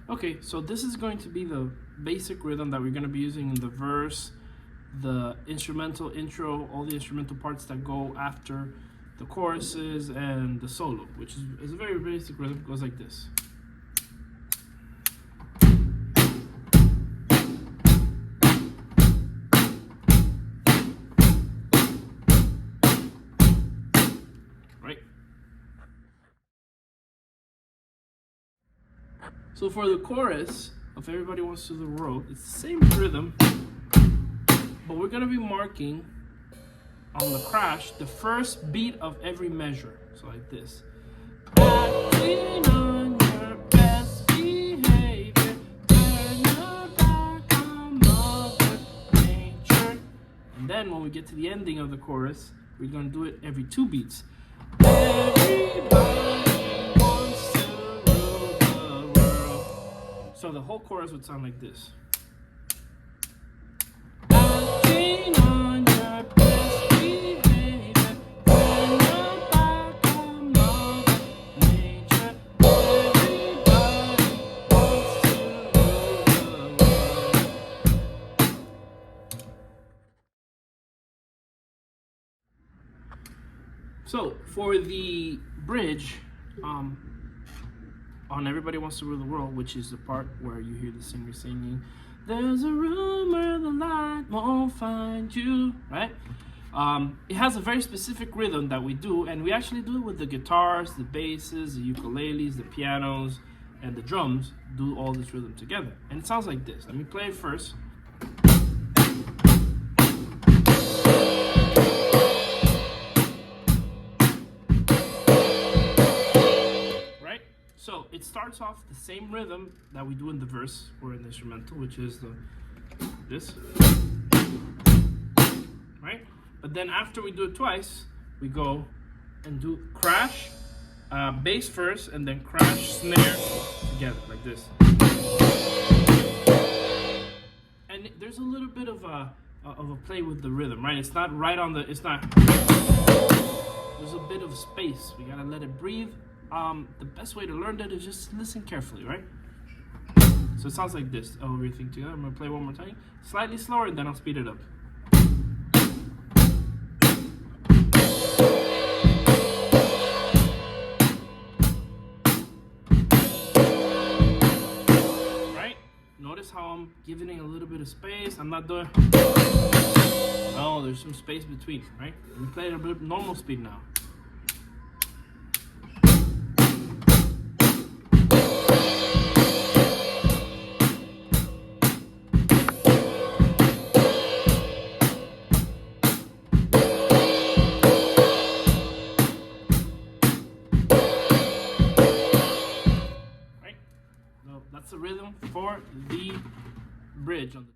Okay, so this is going to be the basic rhythm that we're going to be using in the verse, the instrumental intro, all the instrumental parts that go after the choruses, and the solo, which is a very basic rhythm. It goes like this. Right? So for the chorus of Everybody Wants to the World, it's the same rhythm, but we're gonna be marking on the crash the first beat of every measure. So like this. Acting on your best behavior, turn your back on Mother Nature. And then when we get to the ending of the chorus, we're gonna do it every 2 beats. Everybody wants to rule the world. So the whole chorus would sound like this. Acting on your best behavior, turn your back on Mother Nature. Everybody wants to rule the world. So for the bridge, on Everybody Wants to Rule the World, which is the part where you hear the singer singing, "There's a room where the light won't find you," right? It has a very specific rhythm that we do, and we actually do it with the guitars, the basses, the ukuleles, the pianos, and the drums do all this rhythm together. And it sounds like this. Let me play it first. So it starts off the same rhythm that we do in the verse or in the instrumental, which is this, right? But then after we do it twice, we go and do crash, bass first, and then crash, snare together like this. And there's a little bit of a play with the rhythm, right? It's not right on the. It's not. There's a bit of space. We gotta let it breathe. The best way to learn that is just listen carefully, right? So it sounds like this, everything together. I'm gonna play one more time, slightly slower, and then I'll speed it up. Right? Notice how I'm giving it a little bit of space. I'm not doing. Oh, there's some space between, right? Let me play it a bit normal speed now. That's the rhythm for the bridge on the drum.